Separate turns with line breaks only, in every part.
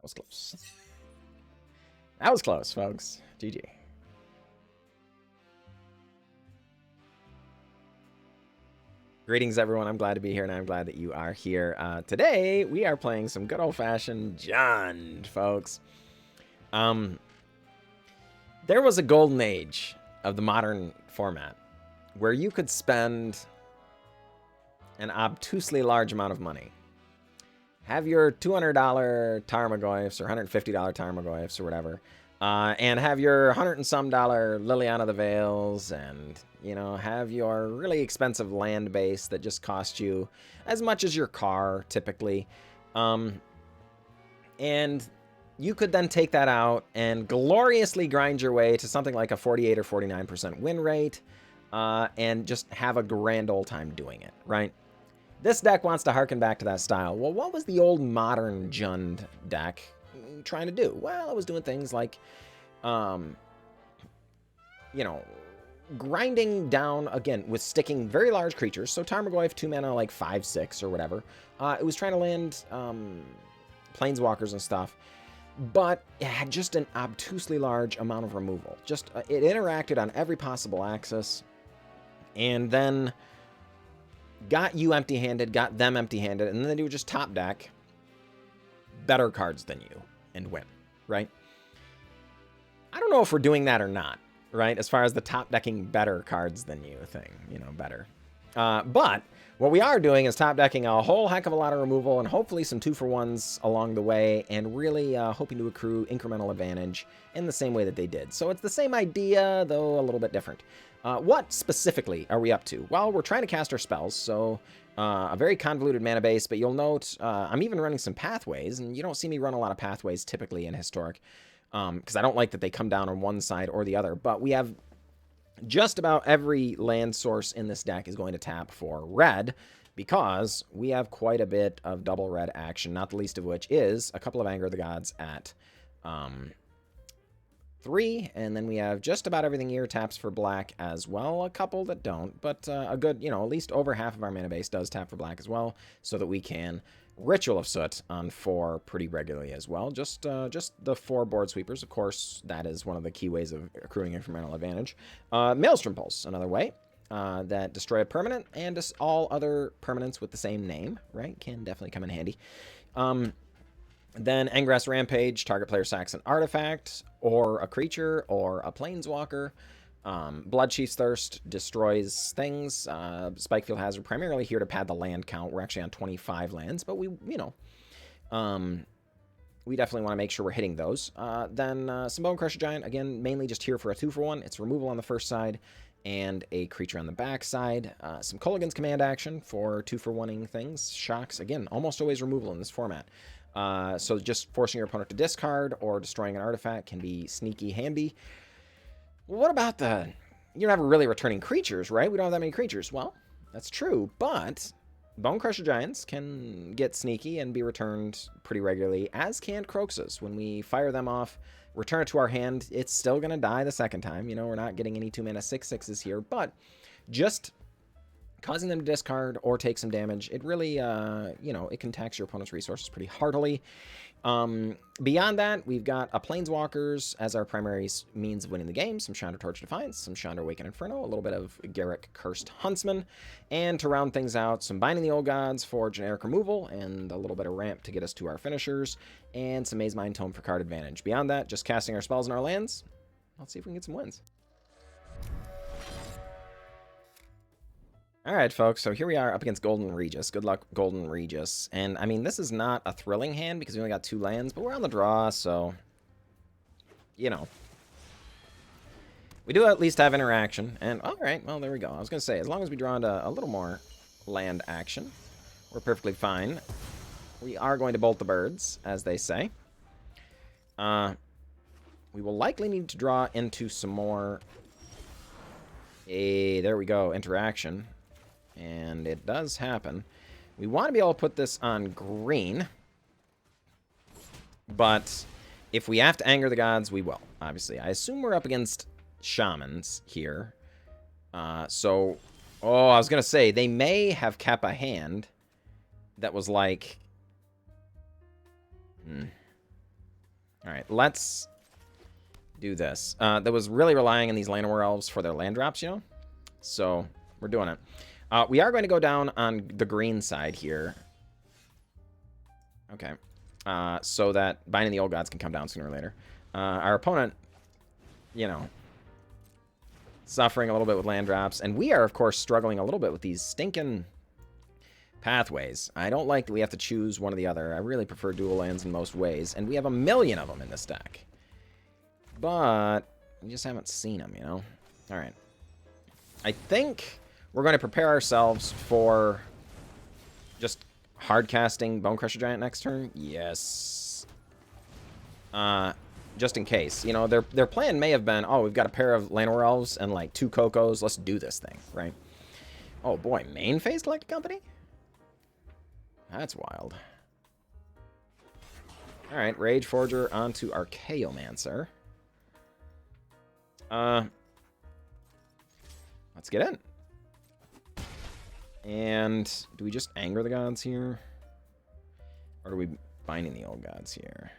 That was close. That was close, folks. GG. Greetings, everyone. I'm glad to be here, and I'm glad that you are here. Today, we are playing some good old-fashioned Jund, folks. There was a golden age of the modern format where you could spend an obtusely large amount of money. Have your $200 Tarmogoyfs or $150 Tarmogoyfs or whatever, and have your $100 and some Liliana the Veils, and, you know, have your really expensive land base that just cost you as much as your car, typically. And you could then take that out and gloriously grind your way to something like a 48 or 49% win rate, and just have a grand old time doing it, right? This deck wants to harken back to that style. Well, what was the old modern Jund deck trying to do? Well, it was doing things like, you know, grinding down, again, with sticking very large creatures. So Tarmogoyf, 2 mana, like 5/6 or whatever. It was trying to land planeswalkers and stuff, but it had just an obtusely large amount of removal. Just, it interacted on every possible axis, and then got you empty-handed, got them empty-handed, and then they would just top deck better cards than you and win, right? I don't know if we're doing that or not, right? As far as the top decking better cards than you thing, you know, better. But what we are doing is top decking a whole heck of a lot of removal and hopefully some 2-for-1s along the way, and really hoping to accrue incremental advantage in the same way that they did. So it's the same idea, though a little bit different. What specifically are we up to? Well, we're trying to cast our spells, so a very convoluted mana base, but you'll note I'm even running some pathways, and you don't see me run a lot of pathways typically in Historic, because I don't like that they come down on one side or the other, but we have just about every land source in this deck is going to tap for red, because we have quite a bit of double red action, not the least of which is a couple of Anger of the Gods at 3, and then we have just about everything here taps for black as well. A couple that don't, but a good, you know, at least over half of our mana base does tap for black as well, so that we can Ritual of Soot on 4 pretty regularly as well. Just the 4 board sweepers, of course, that is one of the key ways of accruing incremental advantage. Maelstrom Pulse, another way that destroy a permanent, and just all other permanents with the same name, right? Can definitely come in handy. Then Angrath's Rampage, target player sacks an artifact, or a creature, or a planeswalker. Bloodchief's Thirst destroys things. Spikefield Hazard, primarily here to pad the land count. We're actually on 25 lands, but we, you know, we definitely want to make sure we're hitting those. Then some Bonecrusher Giant, again, mainly just here for a 2-for-1. It's removal on the first side, and a creature on the back side. Some Kolaghan's command action for 2-for-1ing things. Shocks, again, almost always removal in this format. So just forcing your opponent to discard or destroying an artifact can be sneaky handy. Well, what about you're never really returning creatures, right? We don't have that many creatures. Well, that's true, but Bonecrusher Giants can get sneaky and be returned pretty regularly, as can Kroxas. When we fire them off, return it to our hand, it's still going to die the second time. You know, we're not getting any 2-mana 6/6s here, but just causing them to discard or take some damage, it really, you know, it can tax your opponent's resources pretty heartily. Beyond that, we've got a Planeswalkers as our primary means of winning the game, some Chandra Torch Defiance, some Chandra Awaken Inferno, a little bit of Garruk Cursed Huntsman, and to round things out, some Binding the Old Gods for generic removal, and a little bit of ramp to get us to our finishers, and some Mazemind Tome for card advantage. Beyond that, just casting our spells in our lands. Let's see if we can get some wins. All right, folks, so here we are up against Golden Regis. Good luck, Golden Regis. And, I mean, this is not a thrilling hand because we only got 2 lands, but we're on the draw, so, you know. We do at least have interaction, and, all right, well, there we go. I was going to say, as long as we draw into a little more land action, we're perfectly fine. We are going to bolt the birds, as they say. We will likely need to draw into some more... there we go, interaction. And it does happen. We want to be able to put this on green. But if we have to anger the gods, we will, obviously. I assume we're up against shamans here. I was going to say, they may have kept a hand that was like... All right, let's do this. That was really relying on these Llanowar Elves for their land drops, you know? So we're doing it. We are going to go down on the green side here. Okay. So that Binding the Old Gods can come down sooner or later. Our opponent, you know, suffering a little bit with land drops. And we are, of course, struggling a little bit with these stinking pathways. I don't like that we have to choose one or the other. I really prefer dual lands in most ways. And we have a million of them in this deck. But we just haven't seen them, you know? All right. I think we're going to prepare ourselves for just hard casting Bonecrusher Giant next turn. Yes. Just in case. You know, their plan may have been, oh, we've got a pair of Llanowar Elves and like 2 Cocos. Let's do this thing, right? Oh boy, main phase Collected Company? That's wild. All right, Rage Forger onto Archaeomancer. Let's get in. And do we just anger the gods here? Or are we binding the old gods here?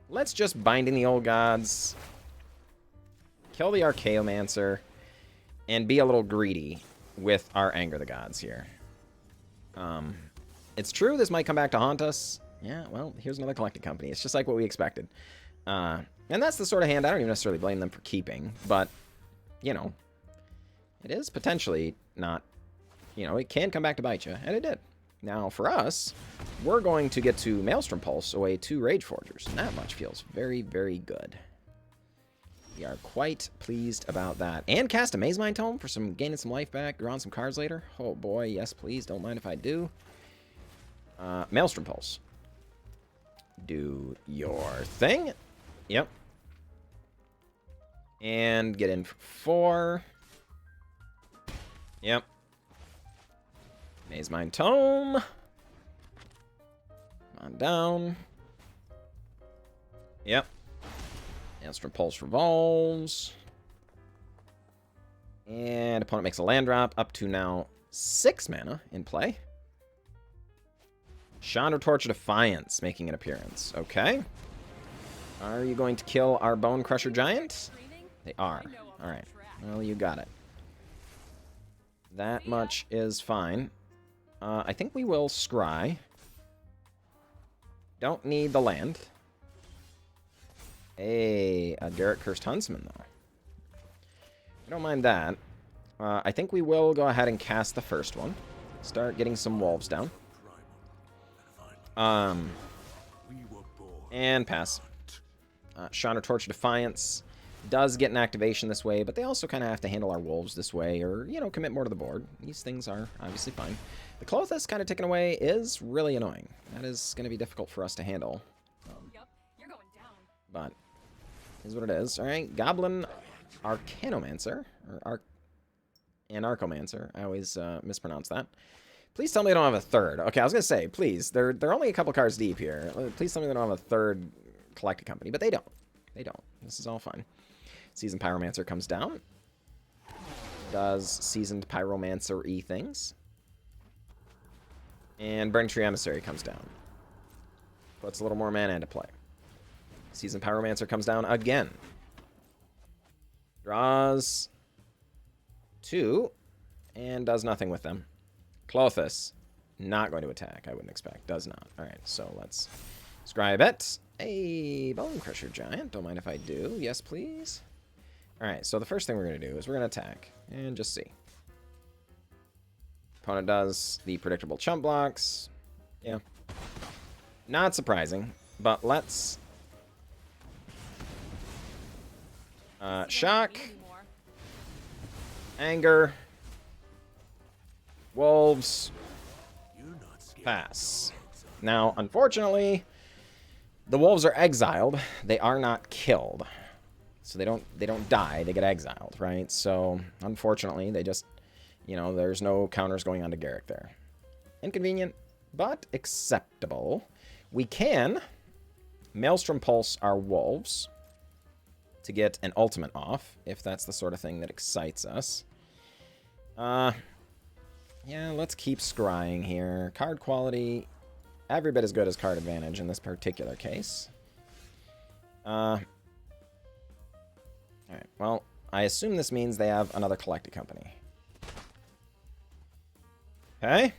Let's just binding the old gods. Kill the Archaeomancer. And be a little greedy with our anger the gods here. It's true this might come back to haunt us. Yeah, well, here's another Collected Company. It's just like what we expected. And that's the sort of hand I don't even necessarily blame them for keeping. But, you know, it is potentially not, you know, it can come back to bite you. And it did. Now, for us, we're going to get to Maelstrom Pulse away 2 Rage Forgers. And that much feels very, very good. We are quite pleased about that. And cast a Mazemind Tome for some gaining some life back, drawing some cards later. Oh boy, yes please, don't mind if I do. Maelstrom Pulse. Do your thing. Yep. And get in for 4. Yep. Mazemind Tome. On down. Yep. Maelstrom Pulse revolves. And opponent makes a land drop, up to now 6 mana in play. Chandra Torch Defiance making an appearance. Okay. Are you going to kill our Bonecrusher Giant? They are. Alright. Well, you got it. That much is fine. I think we will scry. Don't need the land. A Garruk Cursed Huntsman, though. I don't mind that. I think we will go ahead and cast the first one. Start getting some wolves down. And pass. Chandra Torch Defiance does get an activation this way, but they also kind of have to handle our wolves this way, or, you know, commit more to the board. These things are obviously fine. The Klothys kind of taken away is really annoying. That is going to be difficult for us to handle. But is what it is. All right, Goblin Arcanomancer, or Anarchomancer. I always mispronounce that. Please tell me I don't have a third. Okay, I was gonna say, please. They're only a couple cards deep here. Please tell me they don't have a third Collected Company, but they don't. They don't. This is all fine. Seasoned Pyromancer comes down. Does Seasoned Pyromancer-y things. And Burning Tree Emissary comes down. Puts a little more mana into play. Seasoned Pyromancer comes down again. Draws 2. And does nothing with them. Klothys, not going to attack, I wouldn't expect. Does not. Alright, so let's scribe it. A Bonecrusher Giant. Don't mind if I do. Yes, please. Alright, so the first thing we're going to do is we're going to attack. And just see. Opponent does the predictable chump blocks. Yeah. Not surprising, but let's... shock. Anger. Wolves. Pass. Now, unfortunately, the wolves are exiled. They are not killed. So they don't die, they get exiled, right? So, unfortunately, they just, you know, there's no counters going on to Garruk there. Inconvenient, but acceptable. We can Maelstrom Pulse our wolves to get an ultimate off, if that's the sort of thing that excites us. Yeah, let's keep scrying here. Card quality, every bit as good as card advantage in this particular case. Alright, well, I assume this means they have another collected company. Okay.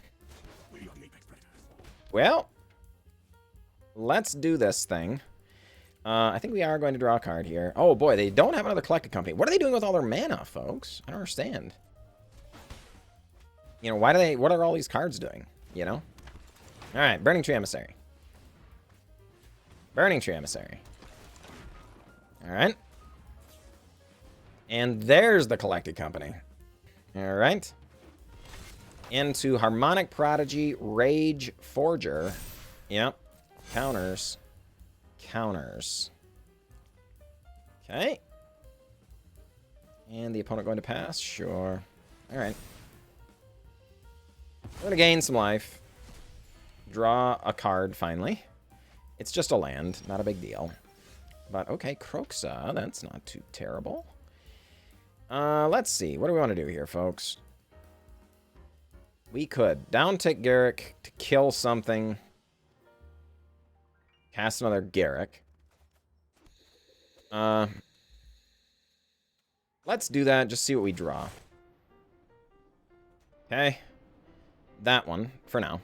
Well, let's do this thing. I think we are going to draw a card here. Oh boy, they don't have another collected company. What are they doing with all their mana, folks? I don't understand. You know, why do they... What are all these cards doing? You know? Alright, Burning Tree Emissary. Burning Tree Emissary. Alright. And there's the collected company. Alright. Into Harmonic Prodigy, Rage Forger. Yep. Counters. Counters. Okay. And the opponent going to pass? Sure. Alright. We're going to gain some life. Draw a card, finally. It's just a land. Not a big deal. But, okay, Kroxa. That's not too terrible. Let's see. What do we want to do here, folks? We could down-tick Garruk to kill something. Cast another Garruk. Let's do that. Just see what we draw. Okay. That one, for now.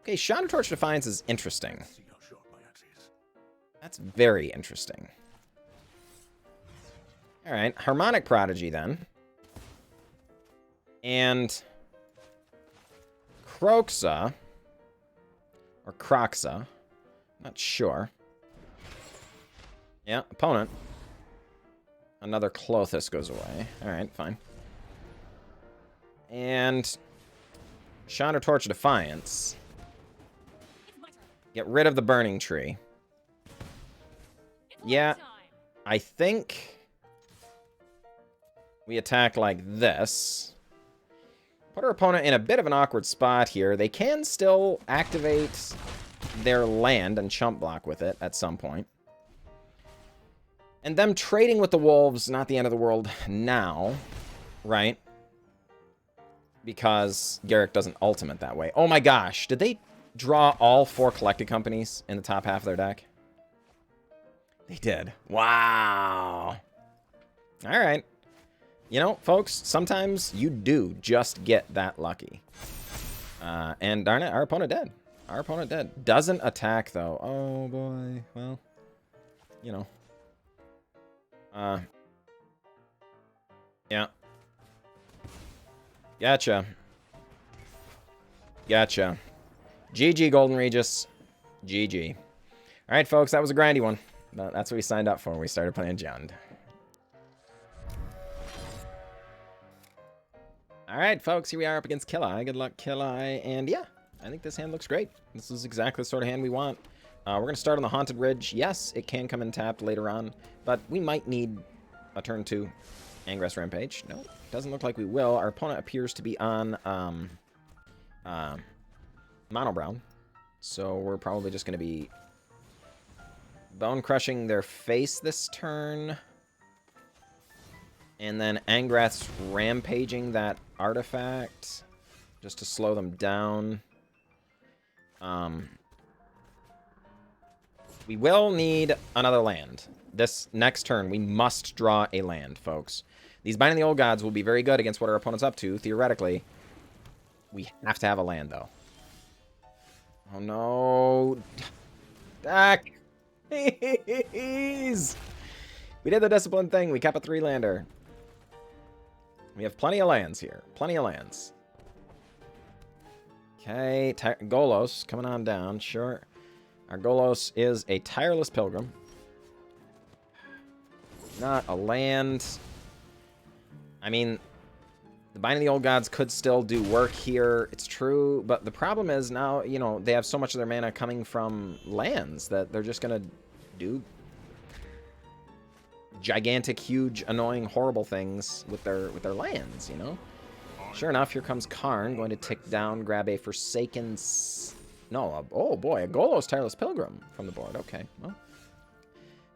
Okay, Chandra Torch Defiance is interesting. That's very interesting. Alright, Harmonic Prodigy, then. And Kroxa, or Kroxa, not sure. Yeah, opponent. Another Klothys goes away. Alright, fine. And Chandra Torch Defiance. Get rid of the Burning Tree. Yeah, I think we attack like this. Put our opponent in a bit of an awkward spot here. They can still activate their land and chump block with it at some point. And them trading with the wolves, not the end of the world now, right? Because Garruk doesn't ultimate that way. Oh my gosh, did they draw all 4 collected companies in the top half of their deck? They did. Wow. All right. You know, folks, sometimes you do just get that lucky. And darn it, our opponent dead. Our opponent dead. Doesn't attack, though. Oh, boy. Well, you know. Yeah. Gotcha. Gotcha. GG, Golden Regis. GG. All right, folks, that was a grindy one. But that's what we signed up for when we started playing Jund. All right, folks, here we are up against Kilai. Good luck, Kilai. And yeah, I think this hand looks great. This is exactly the sort of hand we want. We're going to start on the Haunted Ridge. Yes, it can come in tapped later on, but we might need a turn 2 Angrath Rampage. No, doesn't look like we will. Our opponent appears to be on Mono Brown, so we're probably just going to be Bone Crushing their face this turn. And then Angrath's Rampaging that artifact just to slow them down. We will need another land. This next turn, we must draw a land, folks. These Binding the Old Gods will be very good against what our opponent's up to, theoretically. We have to have a land, though. Oh, no. Dak! Please! We did the discipline thing. We kept a 3-lander. We have plenty of lands here. Plenty of lands. Okay, Golos coming on down. Sure. Our Golos is a Tireless Pilgrim. Not a land. I mean, the Binding the Old Gods could still do work here. It's true. But the problem is now, you know, they have so much of their mana coming from lands that they're just going to do gigantic, huge, annoying, horrible things with their lands, you know? Sure enough, here comes Karn, going to tick down, grab a Forsaken... oh boy, a Golos Tireless Pilgrim from the board. Okay, well.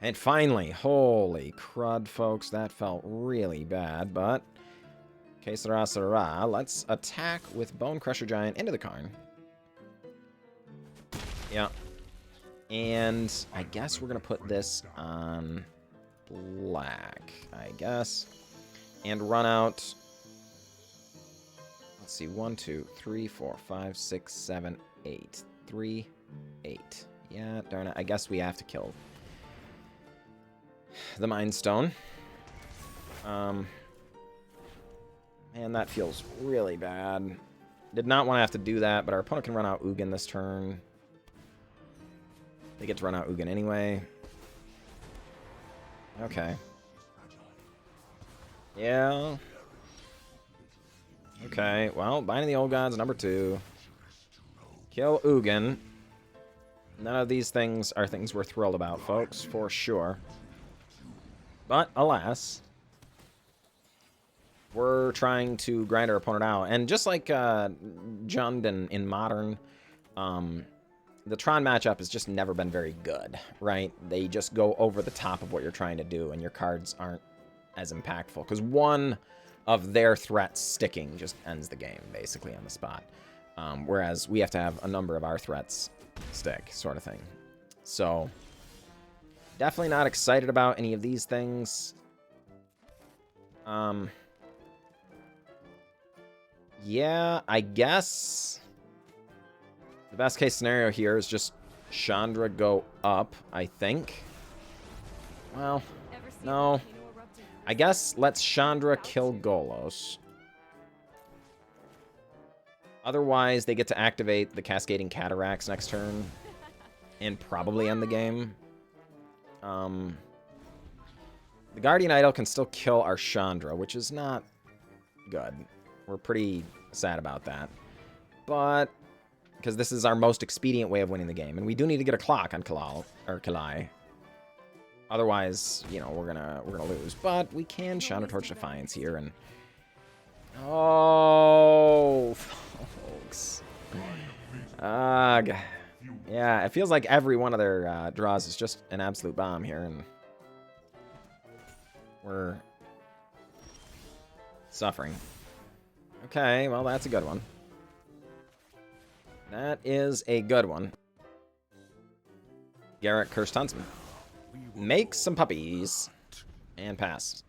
And finally, holy crud, folks, that felt really bad, but... Que sera, sera. Let's attack with Bonecrusher Giant into the Karn. Yeah. And I guess we're going to put this on black, I guess. And run out... Let's see, 1, 2, 3, 4, 5, 6, 7, 8. 3, 8. Yeah, darn it. I guess we have to kill the Mind Stone. Man, that feels really bad. Did not want to have to do that, but our opponent can run out Ugin this turn. They get to run out Ugin anyway. Okay. Yeah. Okay, well, Binding the Old Gods, number 2. Kill Ugin. None of these things are things we're thrilled about, folks, for sure. But, alas, we're trying to grind our opponent out. And just like Jund in Modern, the Tron matchup has just never been very good, right? They just go over the top of what you're trying to do, and your cards aren't as impactful. Because one of their threats sticking just ends the game, basically, on the spot. Whereas we have to have a number of our threats stick, sort of thing. So, definitely not excited about any of these things. Yeah, I guess the best case scenario here is just Chandra go up, I think. Well, no. I guess let's Chandra kill Golos. Otherwise, they get to activate the Cascading Cataracts next turn and probably end the game. The Guardian Idol can still kill our Chandra, which is not good. We're pretty sad about that. But, because this is our most expedient way of winning the game. And we do need to get a clock on Kalai. Otherwise, you know, we're gonna lose. But we can Chandra Torch Defiance here and... Oh, folks. Ugh. Yeah, it feels like every one of their draws is just an absolute bomb here, and we're suffering. Okay, well, that's a good one. That is a good one. Garruk Cursed Huntsman. Make some puppies. And pass.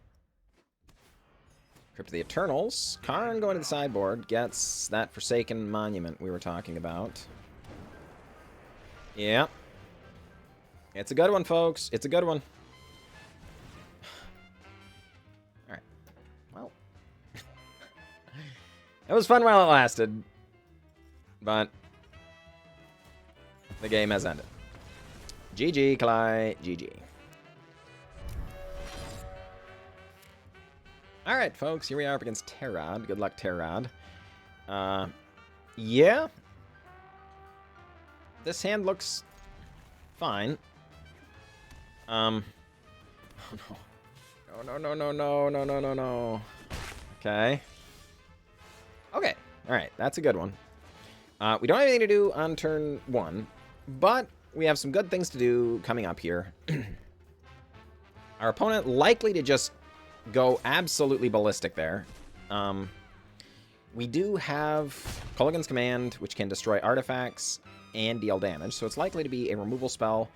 Crypt of the Eternals. Karn going to the sideboard gets that Forsaken Monument we were talking about. Yeah. It's a good one, folks. It's a good one. Alright. Well. It was fun while it lasted. But the game has ended. GG, Kalai. GG. Alright, folks. Here we are up against Terrod. Good luck, Terrod. Yeah. This hand looks fine. Oh, no. No. Okay. Okay. Alright, that's a good one. We don't have anything to do on turn 1, but we have some good things to do coming up here. Our opponent likely to just go absolutely ballistic there. We do have Kolaghan's Command, which can destroy artifacts and deal damage, so it's likely to be a removal spell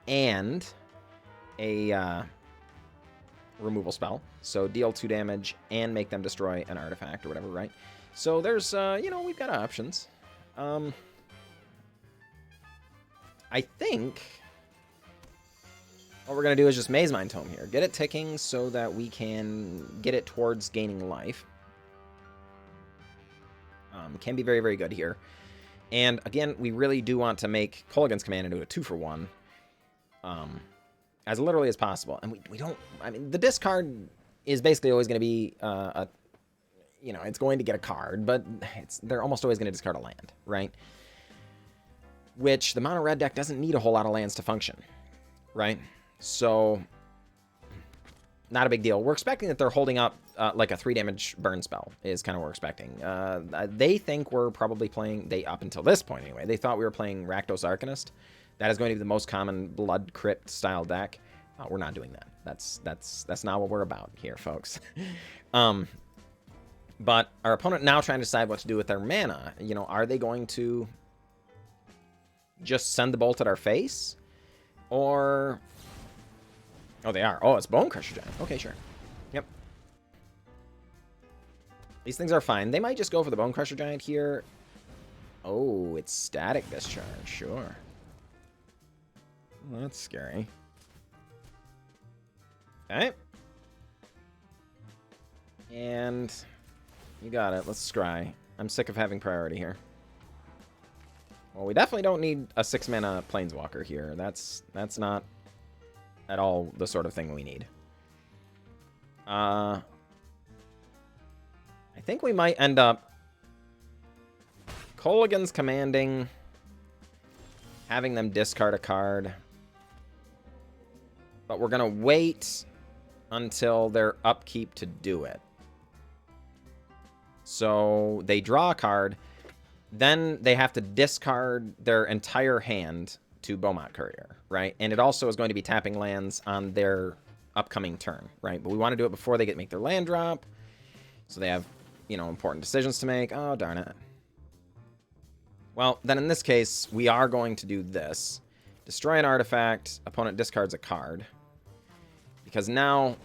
and a removal spell. So deal 2 damage and make them destroy an artifact or whatever, right? So there's, you know, we've got options. I think what we're going to do is just Mazemind Tome here. Get it ticking so that we can get it towards gaining life. Can be very, very good here. And again, we really do want to make Kolaghan's Command into a 2-for-1. As literally as possible. And we don't... I mean, the discard is basically always going to be you know, it's going to get a card, but they're almost always going to discard a land, right? Which the mono red deck doesn't need a whole lot of lands to function, right? So, not a big deal. We're expecting that they're holding up like a 3 damage burn spell is kind of what we're expecting. They think we're probably playing, up until this point anyway, they thought we were playing Rakdos Arcanist. That is going to be the most common Blood Crypt style deck. We're not doing that. That's not what we're about here, folks. But our opponent now trying to decide what to do with their mana. You know, are they going to just send the bolt at our face? Or... Oh, they are. Oh, it's Bonecrusher Giant. Okay, sure. Yep. These things are fine. They might just go for the Bonecrusher Giant here. Oh, it's Static Discharge. Sure. Well, that's scary. Okay. And... You got it. Let's scry. I'm sick of having priority here. Well, we definitely don't need a 6-mana Planeswalker here. That's not at all the sort of thing we need. I think we might end up Kolaghan's commanding, having them discard a card. But we're going to wait until their upkeep to do it. So they draw a card, then they have to discard their entire hand to Beaumont Courier, right? And it also is going to be tapping lands on their upcoming turn, right? But we want to do it before they make their land drop, so they have, you know, important decisions to make. Oh, darn it. Well, then in this case, we are going to do this. Destroy an artifact, opponent discards a card. Because now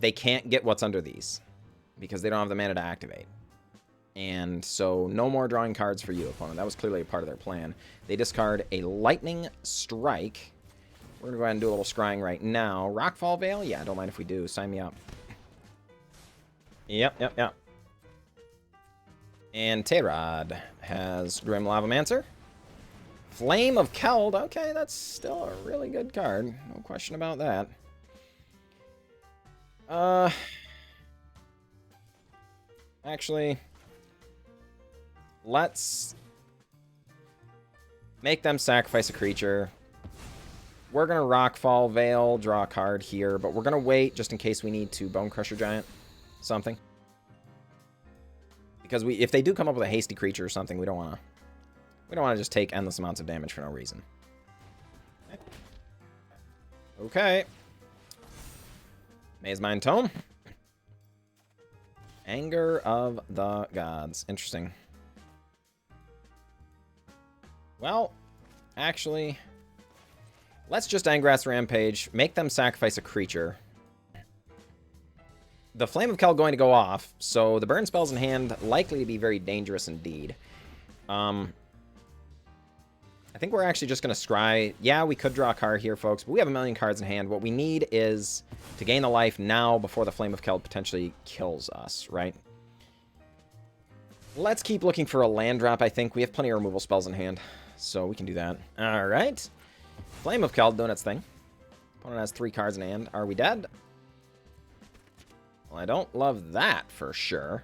they can't get what's under these, because they don't have the mana to activate. And so no more drawing cards for you, opponent. That was clearly a part of their plan. They discard a Lightning Strike. We're going to go ahead and do a little scrying right now. Rockfall Vale? Yeah, don't mind if we do. Sign me up. Yep. And Tayrod has Grim Lavamancer. Flame of Keld. Okay, that's still a really good card. No question about that. Actually... Let's make them sacrifice a creature. We're going to Rockfall Vale, draw a card here, but we're going to wait just in case we need to Bonecrusher Giant something. Because if they do come up with a hasty creature or something, we don't want to just take endless amounts of damage for no reason. Okay. Mazemind Tome. Anger of the Gods. Interesting. Well, actually, let's just Angrath's Rampage, make them sacrifice a creature. The Flame of Keld going to go off, so the burn spells in hand likely to be very dangerous indeed. I think we're actually just going to scry. Yeah, we could draw a card here, folks, but we have a million cards in hand. What we need is to gain the life now before the Flame of Keld potentially kills us, right? Let's keep looking for a land drop, I think. We have plenty of removal spells in hand, so we can do that. All right. Flame of Keld doing its thing. Opponent has 3 cards in hand. Are we dead? Well, I don't love that for sure.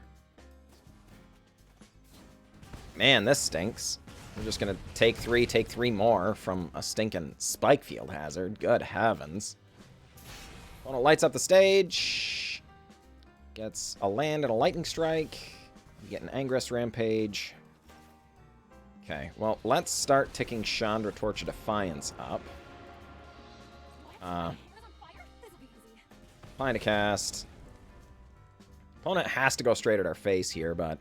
Man, this stinks. I'm just going to take 3 more from a stinking Spikefield Hazard. Good heavens. Opponent lights up the stage. Gets a land and a Lightning Strike. We get an Angrath's Rampage. Okay, well, let's start ticking Chandra Torch of Defiance up. Applying to cast. Opponent has to go straight at our face here, but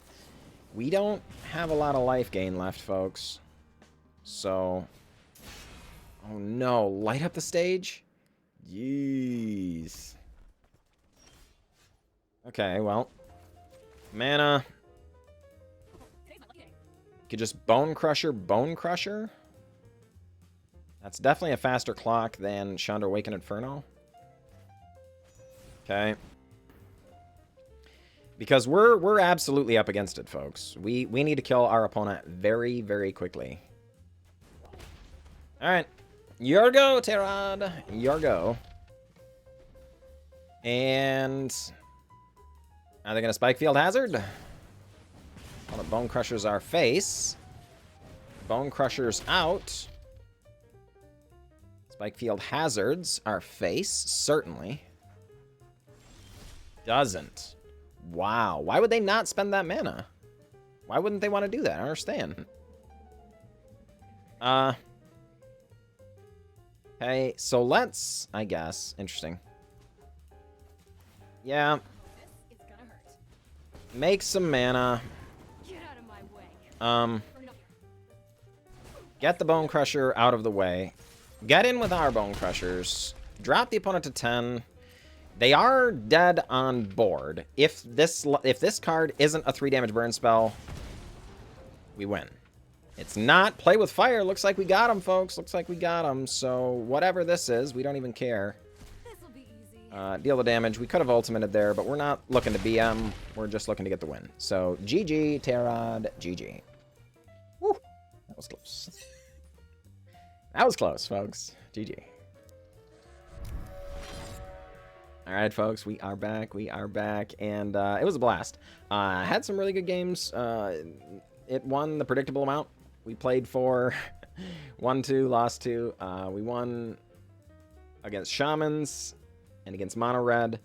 we don't have a lot of life gain left, folks. So... Oh no, light up the stage? Jeez. Okay, well. Mana. Could just Bonecrusher. That's definitely a faster clock than Chandra Awakened Inferno. Okay. Because we're absolutely up against it, folks. We need to kill our opponent very, very quickly. Alright. Your go, Tayrod. Your go. And... Are they going to Spikefield Hazard? Bonecrusher's our face. Bonecrusher's out. Spikefield Hazards our face, certainly. Doesn't. Wow. Why would they not spend that mana? Why wouldn't they want to do that? I don't understand. Okay, so let's... I guess. Interesting. Yeah. Make some mana. Get the Bonecrusher out of the way. get in with our Bonecrushers, drop the opponent to 10. They are dead on board. If this card isn't a 3 damage burn spell, we win. It's not play with fire. Looks like we got him, folks. Looks like we got him. So whatever this is, we don't even care. Deal the damage. We could have ultimated there, but we're not looking to BM. We're just looking to get the win. So GG, Terod, GG. Woo, that was close. That was close, folks. GG. All right, folks, we are back. We are back, and it was a blast. Had some really good games. It won the predictable amount. We played 4, won 2, lost 2. We won against Shamans and against Mono Red.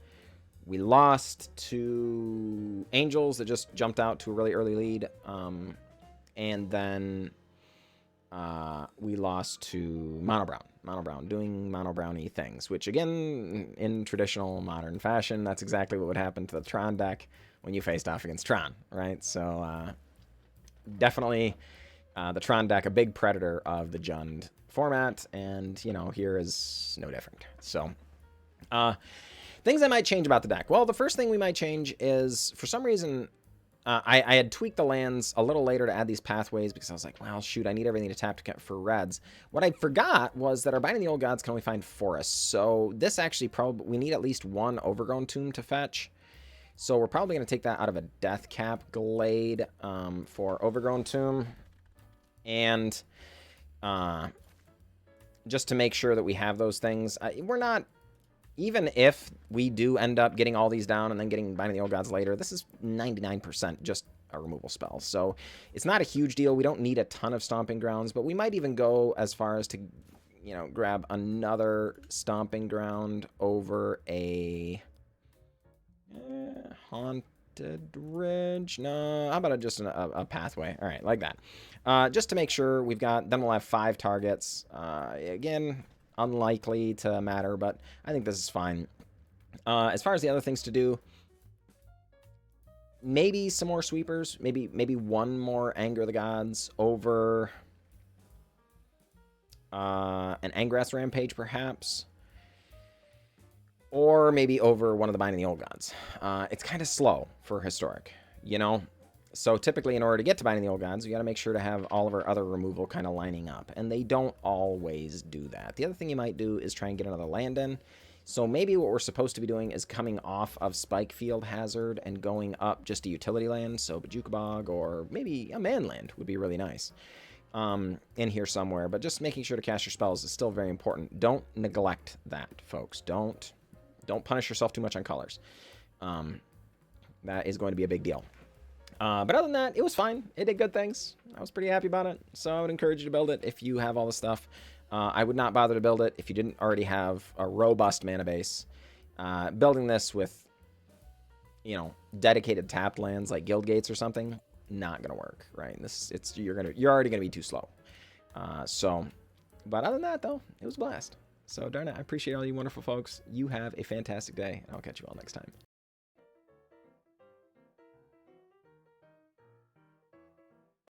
We lost to Angels that just jumped out to a really early lead. And then we lost to Mono Brown. Mono Brown doing Mono Browny things, which again, in traditional modern fashion, that's exactly what would happen to the Tron deck when you faced off against Tron, right? So definitely the Tron deck, a big predator of the Jund format, and, you know, here is no different. So things I might change about the deck. Well, the first thing we might change is, for some reason, I had tweaked the lands a little later to add these pathways because I was like, well, shoot, I need everything to tap for reds. What I forgot was that our Binding the Old Gods can only find forests. So this actually probably, we need at least 1 Overgrown Tomb to fetch. So we're probably going to take that out of a Deathcap Glade for Overgrown Tomb. And just to make sure that we have those things, we're not... Even if we do end up getting all these down and then getting Binding the Old Gods later, this is 99% just a removal spell. So it's not a huge deal. We don't need a ton of Stomping Grounds, but we might even go as far as to, you know, grab another Stomping Ground over a Haunted Ridge. No, how about just a pathway? All right, like that. Just to make sure we've got, then we'll have 5 targets. Again, unlikely to matter, but I think this is fine. As far as the other things to do, maybe some more sweepers, maybe 1 more Anger of the Gods over an Angrath Rampage, perhaps, or maybe over one of the Binding the Old Gods. It's kind of slow for Historic, you know? So typically, in order to get to Binding the Old Gods, we got to make sure to have all of our other removal kind of lining up. And they don't always do that. The other thing you might do is try and get another land in. So maybe what we're supposed to be doing is coming off of Spikefield Hazard and going up just a utility land. So Bajuka Bog or maybe a man land would be really nice in here somewhere. But just making sure to cast your spells is still very important. Don't neglect that, folks. Don't punish yourself too much on colors. That is going to be a big deal. But other than that, it was fine. It did good things. I was pretty happy about it. So I would encourage you to build it if you have all the stuff. I would not bother to build it if you didn't already have a robust mana base. Building this with, you know, dedicated tapped lands like Guild Gates or something, not gonna work, right? You're already gonna be too slow. But other than that, though, it was a blast. So darn it, I appreciate all you wonderful folks. You have a fantastic day, and I'll catch you all next time.